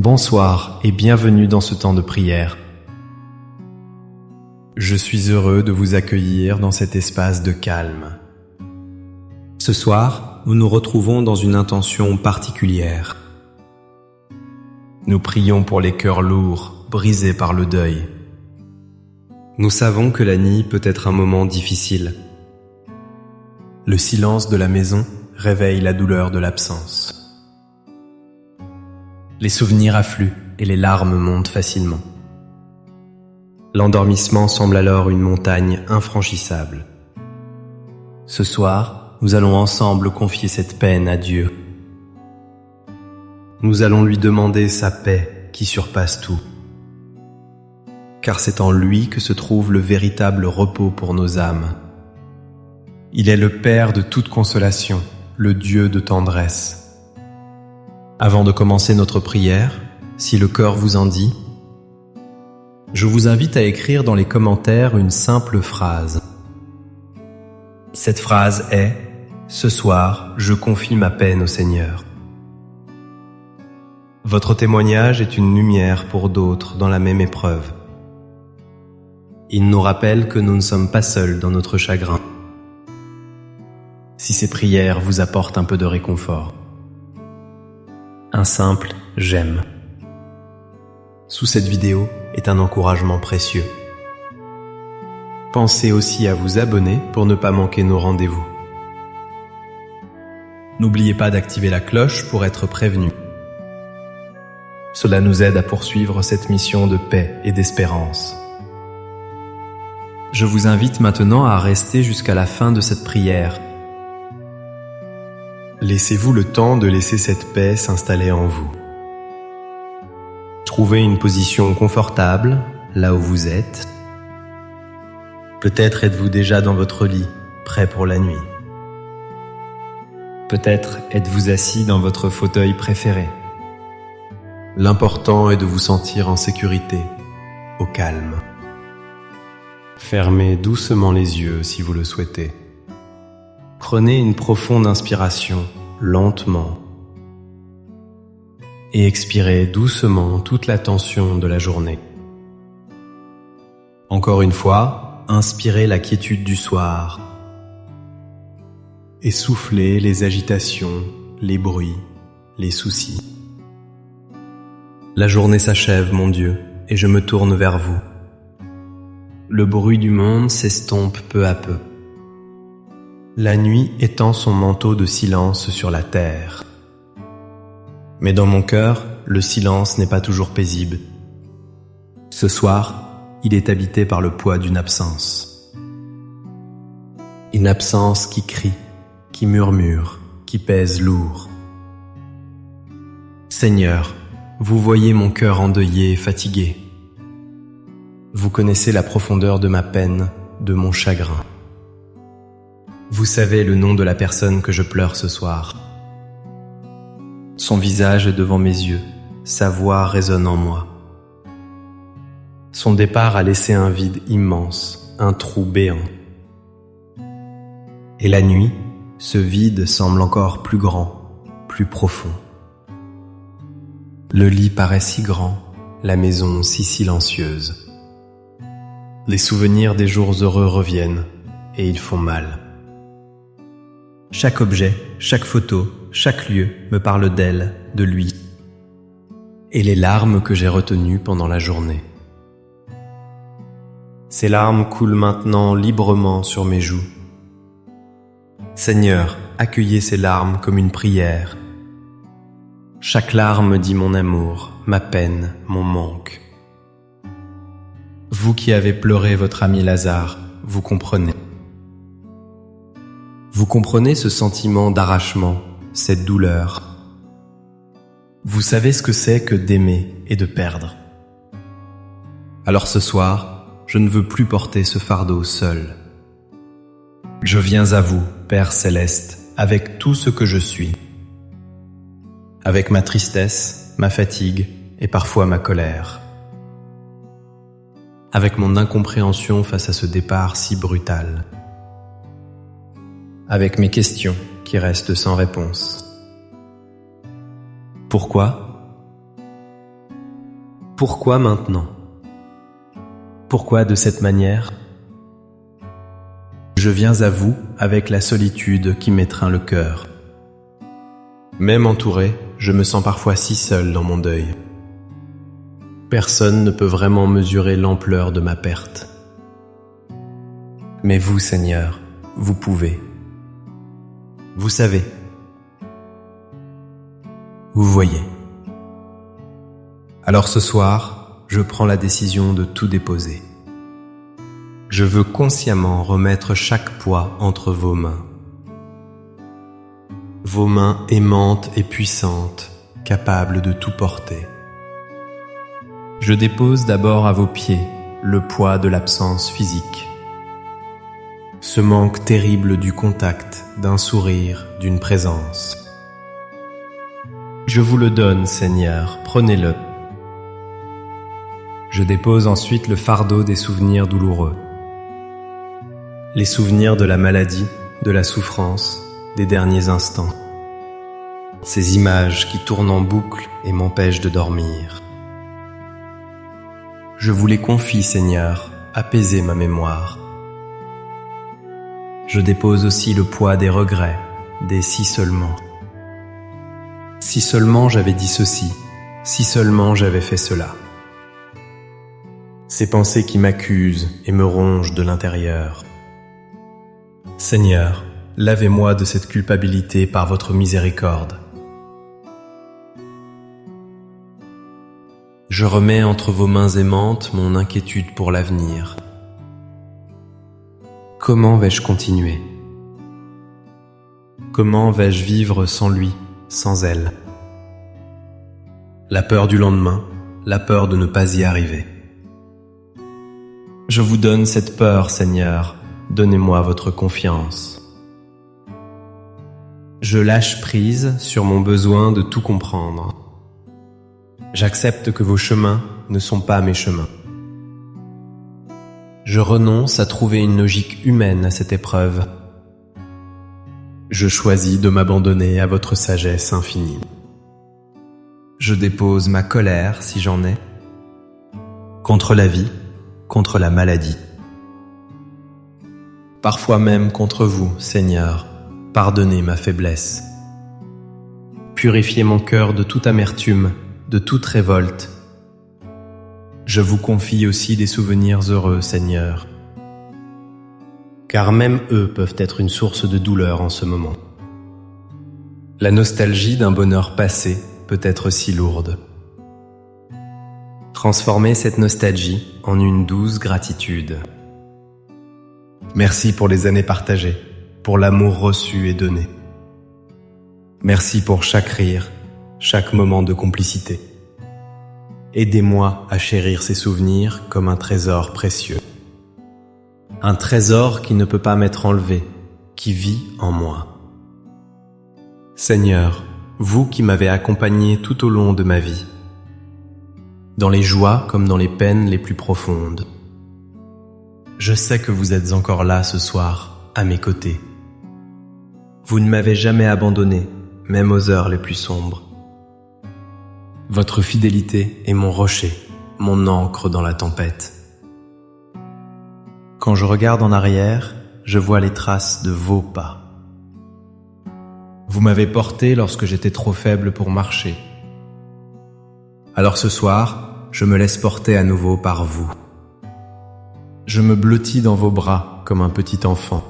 Bonsoir et bienvenue dans ce temps de prière. Je suis heureux de vous accueillir dans cet espace de calme. Ce soir, nous nous retrouvons dans une intention particulière. Nous prions pour les cœurs lourds, brisés par le deuil. Nous savons que la nuit peut être un moment difficile. Le silence de la maison réveille la douleur de l'absence. Les souvenirs affluent et les larmes montent facilement. L'endormissement semble alors une montagne infranchissable. Ce soir, nous allons ensemble confier cette peine à Dieu. Nous allons lui demander sa paix qui surpasse tout. Car c'est en lui que se trouve le véritable repos pour nos âmes. Il est le Père de toute consolation, le Dieu de tendresse. Avant de commencer notre prière, si le cœur vous en dit, je vous invite à écrire dans les commentaires une simple phrase. Cette phrase est « Ce soir, je confie ma peine au Seigneur ». Votre témoignage est une lumière pour d'autres dans la même épreuve. Il nous rappelle que nous ne sommes pas seuls dans notre chagrin. Si ces prières vous apportent un peu de réconfort. Un simple « j'aime » sous cette vidéo est un encouragement précieux. Pensez aussi à vous abonner pour ne pas manquer nos rendez-vous. N'oubliez pas d'activer la cloche pour être prévenu. Cela nous aide à poursuivre cette mission de paix et d'espérance. Je vous invite maintenant à rester jusqu'à la fin de cette prière. Laissez-vous le temps de laisser cette paix s'installer en vous. Trouvez une position confortable, là où vous êtes. Peut-être êtes-vous déjà dans votre lit, prêt pour la nuit. Peut-être êtes-vous assis dans votre fauteuil préféré. L'important est de vous sentir en sécurité, au calme. Fermez doucement les yeux si vous le souhaitez. Prenez une profonde inspiration, lentement, et expirez doucement toute la tension de la journée. Encore une fois, inspirez la quiétude du soir et soufflez les agitations, les bruits, les soucis. La journée s'achève, mon Dieu, et je me tourne vers vous. Le bruit du monde s'estompe peu à peu. La nuit étend son manteau de silence sur la terre. Mais dans mon cœur, le silence n'est pas toujours paisible. Ce soir, il est habité par le poids d'une absence. Une absence qui crie, qui murmure, qui pèse lourd. Seigneur, vous voyez mon cœur endeuillé et fatigué. Vous connaissez la profondeur de ma peine, de mon chagrin. Vous savez le nom de la personne que je pleure ce soir. Son visage est devant mes yeux, sa voix résonne en moi. Son départ a laissé un vide immense, un trou béant. Et la nuit, ce vide semble encore plus grand, plus profond. Le lit paraît si grand, la maison si silencieuse. Les souvenirs des jours heureux reviennent, et ils font mal. Chaque objet, chaque photo, chaque lieu me parle d'elle, de lui, et les larmes que j'ai retenues pendant la journée. Ces larmes coulent maintenant librement sur mes joues. Seigneur, accueillez ces larmes comme une prière. Chaque larme dit mon amour, ma peine, mon manque. Vous qui avez pleuré votre ami Lazare, vous comprenez. Vous comprenez ce sentiment d'arrachement, cette douleur. Vous savez ce que c'est que d'aimer et de perdre. Alors ce soir, je ne veux plus porter ce fardeau seul. Je viens à vous, Père Céleste, avec tout ce que je suis. Avec ma tristesse, ma fatigue et parfois ma colère. Avec mon incompréhension face à ce départ si brutal. Avec mes questions qui restent sans réponse. Pourquoi ? Pourquoi maintenant? Pourquoi de cette manière? Je viens à vous avec la solitude qui m'étreint le cœur. Même entouré, je me sens parfois si seul dans mon deuil. Personne ne peut vraiment mesurer l'ampleur de ma perte. Mais vous, Seigneur, vous pouvez. Vous savez. Vous voyez. Alors ce soir, je prends la décision de tout déposer. Je veux consciemment remettre chaque poids entre vos mains. Vos mains aimantes et puissantes, capables de tout porter. Je dépose d'abord à vos pieds le poids de l'absence physique. Ce manque terrible du contact, d'un sourire, d'une présence. Je vous le donne, Seigneur, prenez-le. Je dépose ensuite le fardeau des souvenirs douloureux. Les souvenirs de la maladie, de la souffrance, des derniers instants. Ces images qui tournent en boucle et m'empêchent de dormir. Je vous les confie, Seigneur, apaisez ma mémoire. Je dépose aussi le poids des regrets, des si seulement. Si seulement j'avais dit ceci, si seulement j'avais fait cela. Ces pensées qui m'accusent et me rongent de l'intérieur. Seigneur, lavez-moi de cette culpabilité par votre miséricorde. Je remets entre vos mains aimantes mon inquiétude pour l'avenir. Comment vais-je continuer? Comment vais-je vivre sans lui, sans elle? La peur du lendemain, la peur de ne pas y arriver. Je vous donne cette peur, Seigneur, donnez-moi votre confiance. Je lâche prise sur mon besoin de tout comprendre. J'accepte que vos chemins ne sont pas mes chemins. Je renonce à trouver une logique humaine à cette épreuve. Je choisis de m'abandonner à votre sagesse infinie. Je dépose ma colère, si j'en ai, contre la vie, contre la maladie. Parfois même contre vous, Seigneur, pardonnez ma faiblesse. Purifiez mon cœur de toute amertume, de toute révolte. Je vous confie aussi des souvenirs heureux, Seigneur, car même eux peuvent être une source de douleur en ce moment. La nostalgie d'un bonheur passé peut être si lourde. Transformez cette nostalgie en une douce gratitude. Merci pour les années partagées, pour l'amour reçu et donné. Merci pour chaque rire, chaque moment de complicité. Aidez-moi à chérir ces souvenirs comme un trésor précieux. Un trésor qui ne peut pas m'être enlevé, qui vit en moi. Seigneur, vous qui m'avez accompagné tout au long de ma vie, dans les joies comme dans les peines les plus profondes. Je sais que vous êtes encore là ce soir, à mes côtés. Vous ne m'avez jamais abandonné, même aux heures les plus sombres. Votre fidélité est mon rocher, mon ancre dans la tempête. Quand je regarde en arrière, je vois les traces de vos pas. Vous m'avez porté lorsque j'étais trop faible pour marcher. Alors ce soir, je me laisse porter à nouveau par vous. Je me blottis dans vos bras comme un petit enfant.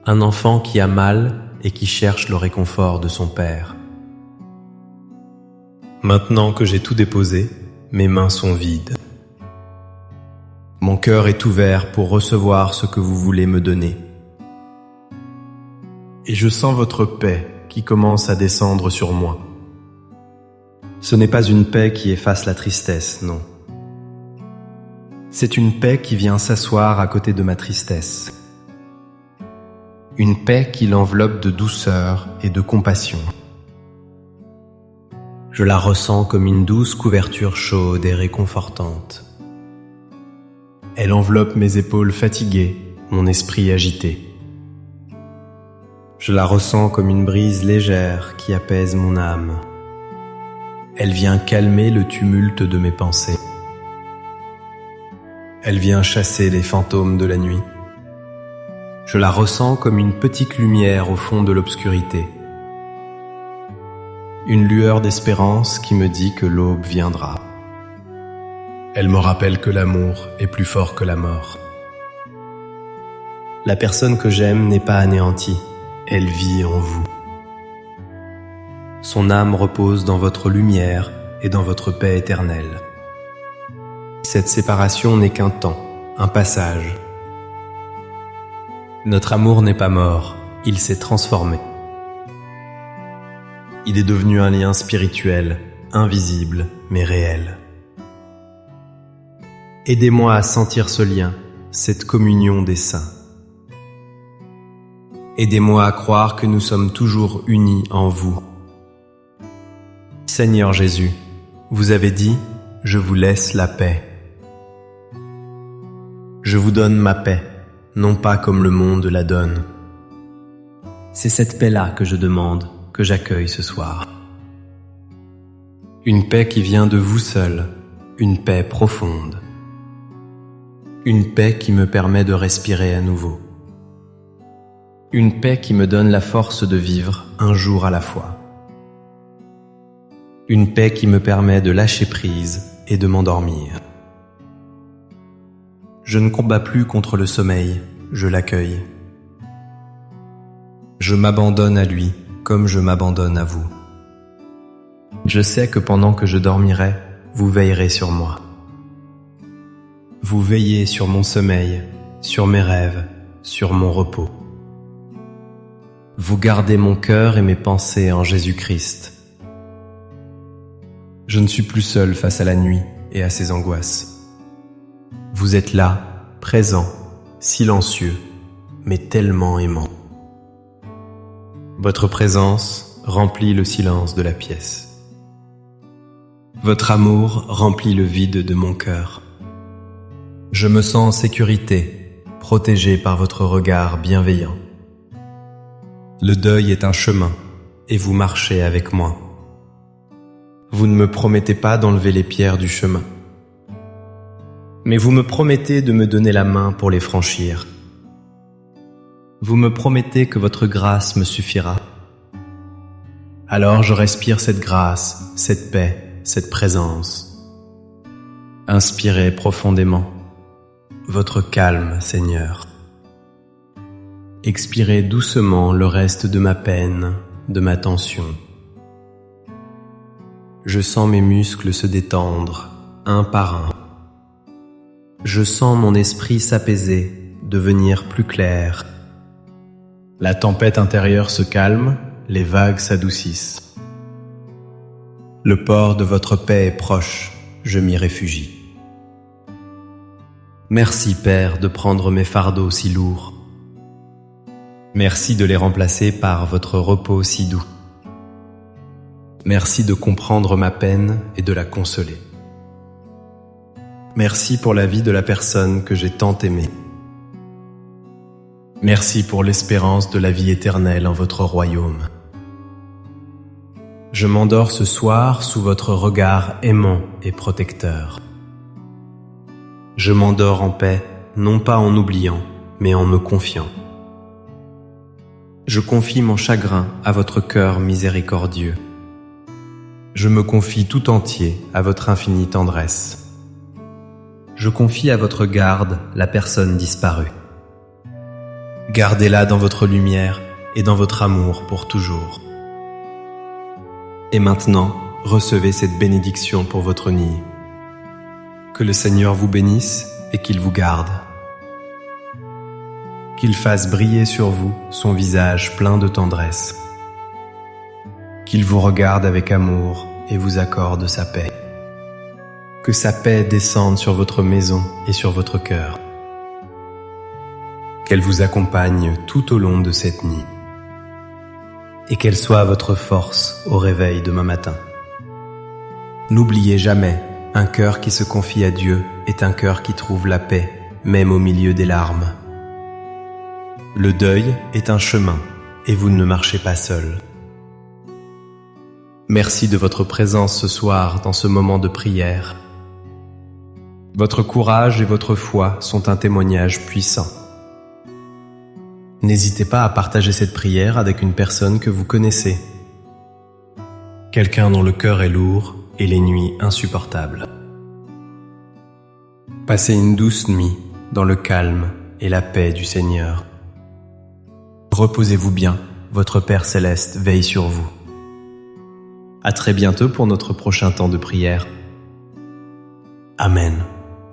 Un enfant qui a mal et qui cherche le réconfort de son père. Maintenant que j'ai tout déposé, mes mains sont vides. Mon cœur est ouvert pour recevoir ce que vous voulez me donner. Et je sens votre paix qui commence à descendre sur moi. Ce n'est pas une paix qui efface la tristesse, non. C'est une paix qui vient s'asseoir à côté de ma tristesse. Une paix qui l'enveloppe de douceur et de compassion. Je la ressens comme une douce couverture chaude et réconfortante. Elle enveloppe mes épaules fatiguées, mon esprit agité. Je la ressens comme une brise légère qui apaise mon âme. Elle vient calmer le tumulte de mes pensées. Elle vient chasser les fantômes de la nuit. Je la ressens comme une petite lumière au fond de l'obscurité. Une lueur d'espérance qui me dit que l'aube viendra. Elle me rappelle que l'amour est plus fort que la mort. La personne que j'aime n'est pas anéantie, elle vit en vous. Son âme repose dans votre lumière et dans votre paix éternelle. Cette séparation n'est qu'un temps, un passage. Notre amour n'est pas mort, il s'est transformé. Il est devenu un lien spirituel, invisible mais réel. Aidez-moi à sentir ce lien, cette communion des saints. Aidez-moi à croire que nous sommes toujours unis en vous. Seigneur Jésus, vous avez dit, je vous laisse la paix. Je vous donne ma paix, non pas comme le monde la donne. C'est cette paix-là que je demande, que j'accueille ce soir. Une paix qui vient de vous seul, une paix profonde. Une paix qui me permet de respirer à nouveau. Une paix qui me donne la force de vivre un jour à la fois. Une paix qui me permet de lâcher prise et de m'endormir. Je ne combats plus contre le sommeil, je l'accueille. Je m'abandonne à lui comme je m'abandonne à vous. Je sais que pendant que je dormirai, vous veillerez sur moi. Vous veillez sur mon sommeil, sur mes rêves, sur mon repos. Vous gardez mon cœur et mes pensées en Jésus-Christ. Je ne suis plus seul face à la nuit et à ses angoisses. Vous êtes là, présent, silencieux, mais tellement aimant. Votre présence remplit le silence de la pièce. Votre amour remplit le vide de mon cœur. Je me sens en sécurité, protégé par votre regard bienveillant. Le deuil est un chemin, et vous marchez avec moi. Vous ne me promettez pas d'enlever les pierres du chemin, mais vous me promettez de me donner la main pour les franchir. Vous me promettez que votre grâce me suffira. Alors je respire cette grâce, cette paix, cette présence. Inspirez profondément votre calme, Seigneur. Expirez doucement le reste de ma peine, de ma tension. Je sens mes muscles se détendre, un par un. Je sens mon esprit s'apaiser, devenir plus clair. La tempête intérieure se calme, les vagues s'adoucissent. Le port de votre paix est proche, je m'y réfugie. Merci, Père, de prendre mes fardeaux si lourds. Merci de les remplacer par votre repos si doux. Merci de comprendre ma peine et de la consoler. Merci pour la vie de la personne que j'ai tant aimée. Merci pour l'espérance de la vie éternelle en votre royaume. Je m'endors ce soir sous votre regard aimant et protecteur. Je m'endors en paix, non pas en oubliant, mais en me confiant. Je confie mon chagrin à votre cœur miséricordieux. Je me confie tout entier à votre infinie tendresse. Je confie à votre garde la personne disparue. Gardez-la dans votre lumière et dans votre amour pour toujours. Et maintenant, recevez cette bénédiction pour votre nid. Que le Seigneur vous bénisse et qu'il vous garde. Qu'il fasse briller sur vous son visage plein de tendresse. Qu'il vous regarde avec amour et vous accorde sa paix. Que sa paix descende sur votre maison et sur votre cœur. Qu'elle vous accompagne tout au long de cette nuit. Et qu'elle soit votre force au réveil demain matin. N'oubliez jamais, un cœur qui se confie à Dieu est un cœur qui trouve la paix, même au milieu des larmes. Le deuil est un chemin, et vous ne marchez pas seul. Merci de votre présence ce soir dans ce moment de prière. Votre courage et votre foi sont un témoignage puissant. N'hésitez pas à partager cette prière avec une personne que vous connaissez. Quelqu'un dont le cœur est lourd et les nuits insupportables. Passez une douce nuit dans le calme et la paix du Seigneur. Reposez-vous bien, votre Père Céleste veille sur vous. À très bientôt pour notre prochain temps de prière. Amen.